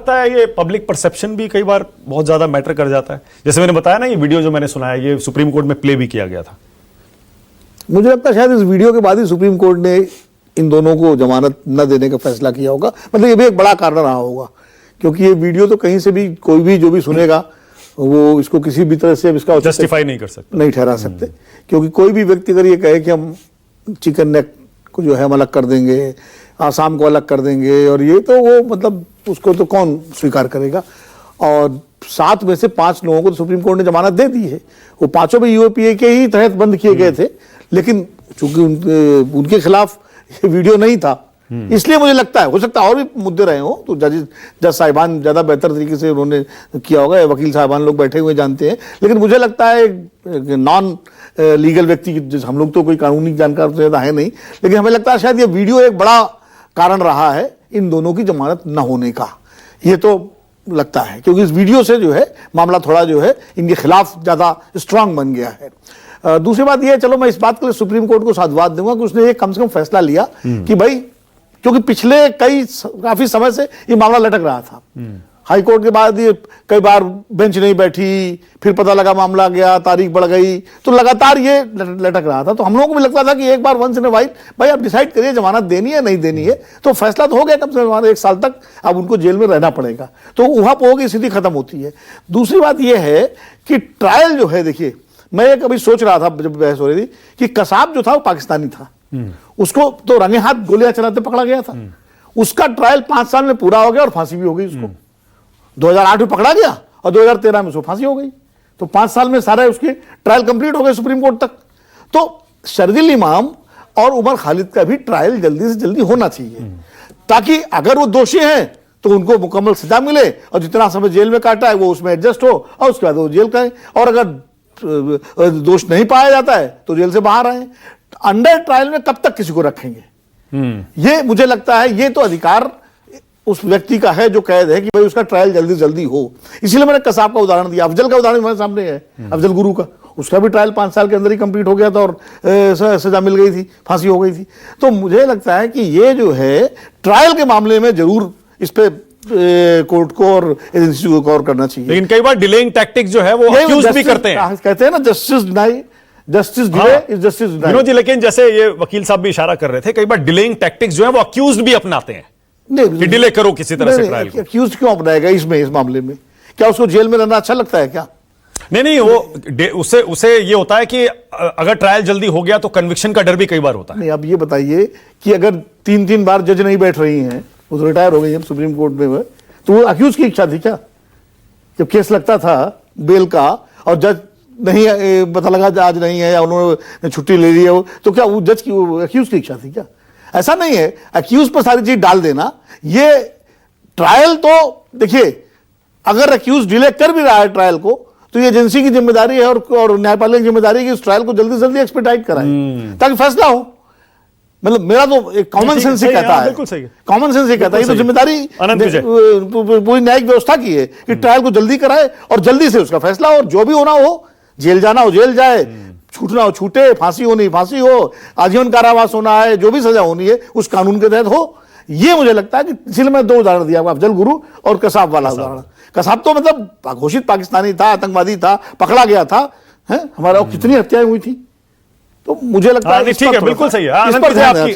लगता है ये पब्लिक परसेप्शन भी कई बार बहुत ज्यादा मैटर कर जाता है? जैसे मैंने बताया ना, ये वीडियो जो मैंने सुनाया ये सुप्रीम कोर्ट में प्ले भी किया गया था। मुझे लगता है शायद इस वीडियो के बाद ही सुप्रीम कोर्ट ने इन दोनों को जमानत न देने का फैसला किया होगा। मतलब ये भी एक बड़ा कारण रहा होगा, क्योंकि ये वीडियो तो कहीं से भी कोई भी जो भी सुनेगा वो इसको किसी भी तरह से इसका जस्टिफाई नहीं कर सकते, नहीं ठहरा सकते। क्योंकि कोई भी व्यक्ति अगर ये कहे कि हम चिकन नेक को जो है हम अलग कर देंगे, आसाम को अलग कर देंगे, और ये तो वो मतलब उसको तो कौन स्वीकार करेगा। और 7 में से 5 लोगों को तो सुप्रीम कोर्ट ने जमानत दे दी है। वो 5 भी यूएपीए के ही तहत बंद किए गए थे, लेकिन चूंकि उनके खिलाफ ये वीडियो नहीं था, इसलिए मुझे लगता है, हो सकता है और भी मुद्दे रहे हो तो जज साहिबान ज्यादा बेहतर तरीके से उन्होंने किया होगा, वकील साहिबान लोग बैठे हुए जानते हैं। लेकिन मुझे लगता है नॉन लीगल व्यक्ति, हम लोग तो कोई कानूनी जानकार तो ज्यादा है नहीं, लेकिन हमें लगता है शायद ये वीडियो एक बड़ा कारण रहा है इन दोनों की जमानत न होने का। ये तो लगता है क्योंकि इस वीडियो से जो है मामला थोड़ा जो है इनके खिलाफ ज्यादा स्ट्रांग बन गया है। दूसरी बात यह है, चलो मैं इस बात के लिए सुप्रीम कोर्ट को साधुवाद दूंगा कि उसने एक कम से कम फैसला लिया कि भाई, क्योंकि पिछले काफी समय से ये मामला लटक रहा था। हाई कोर्ट के बाद ये कई बार बेंच नहीं बैठी, फिर पता लगा मामला गया, तारीख बढ़ गई, तो लगातार ये लटक रहा था। तो हम लोगों को भी लगता था कि एक बार वंस इन अ वाइल भाई आप डिसाइड करिए जमानत देनी है नहीं देनी है। तो फैसला तो हो गया कम से कम 1 साल तक अब उनको जेल में रहना पड़ेगा, तो उहा पोह की स्थिति खत्म होती है। दूसरी बात यह है कि ट्रायल जो है, देखिए मैं एक अभी सोच रहा था जब बहस हो रही थी कि कसाब जो था वो पाकिस्तानी था, उसको तो रंगे हाथ गोलियां चलाते पकड़ा गया था। उसका ट्रायल 5 साल में पूरा हो गया और फांसी भी हो गई उसको। 2008 में पकड़ा गया और 2013 में उसको फांसी हो गई, तो 5 साल में सारे उसके ट्रायल कंप्लीट हो गए सुप्रीम कोर्ट तक। तो शरजील इमाम और उमर खालिद का भी ट्रायल जल्दी से जल्दी होना चाहिए, ताकि अगर वो दोषी हैं तो उनको मुकम्मल सजा मिले और जितना समय जेल में काटा है वो उसमें एडजस्ट हो और उसके बाद वो जेल का है, और अगर दोष नहीं पाया जाता है तो जेल से बाहर आए। अंडर ट्रायल में कब तक किसी को रखेंगे? ये मुझे लगता है ये तो अधिकार उस व्यक्ति का है जो कैद है कि भाई उसका ट्रायल जल्दी जल्दी हो। इसीलिए मैंने कसाब का उदाहरण दिया, अफजल का उदाहरण मेरे सामने है, अफजल गुरु का, उसका भी ट्रायल 5 साल के अंदर ही कंप्लीट हो गया था और सजा मिल गई थी, फांसी हो गई थी। तो मुझे लगता है कि ये जो है ट्रायल के मामले में जरूर इस पे कोर्ट को और एजेंसी को गौर करना चाहिए। लेकिन कई बार डिलेइंग टैक्टिक्स जो है वो अक्यूज भी करते हैं, कहते हैं ना justice deny, justice delay is justice deny जी। लेकिन जैसे ये वकील साहब भी इशारा कर रहे थे, कई बार डिलेइंग टैक्टिक्स जो है वो अक्यूज भी अपनाते हैं, नहीं डिले करो किसी तरह से ट्रायल को। अक्यूज क्यों अपनाएगा इस मामले में? क्या उसको जेल में रहना अच्छा लगता है क्या? नहीं, वो उसे ये होता है कि अगर ट्रायल जल्दी हो गया तो कन्विक्शन का डर भी कई बार होता है। नहीं, अब ये बताइए कि अगर 3 बार जज नहीं बैठ रही हैं, वो तो रिटायर हो गई है सुप्रीम कोर्ट में, तो वो अक्यूज की इच्छा थी क्या? जब केस लगता था बेल का और जज नहीं पता लगा आज नहीं है या उन्होंने छुट्टी ले ली है, तो क्या वो जज की अक्यूज की इच्छा थी क्या? ऐसा नहीं है, अक्यूज पर सारी चीज डाल देना। ये ट्रायल तो देखिए, अगर अक्यूज डिले कर भी रहा है ट्रायल को, तो ये एजेंसी की जिम्मेदारी है और न्यायपालिका की जिम्मेदारी है कि इस ट्रायल को जल्दी से जल्दी एक्सपेडाइट कराए ताकि फैसला हो। मतलब मेरा तो एक कॉमन सेंस ही कहता है, कॉमन सेंस ही कहता है, ये तो जिम्मेदारी पूरी न्यायिक व्यवस्था की है कि ट्रायल को जल्दी कराए और जल्दी से उसका फैसला हो, और जो भी होना हो, जेल जाना हो जेल जाए, छूटना हो छूटे, फांसी होनी फांसी हो, आजीवन कारावास होना है, जो भी सजा होनी है उस कानून के तहत हो। ये मुझे लगता है कि इसलिए मैं 2 उदाहरण दिया, अफजल गुरु और कसाब वाला उदाहरण। कसाब तो मतलब घोषित पाकिस्तानी था, आतंकवादी था, पकड़ा गया था, है हमारा कितनी हत्याएं हुई थी। तो मुझे लगता है ठीक है, बिल्कुल सही है।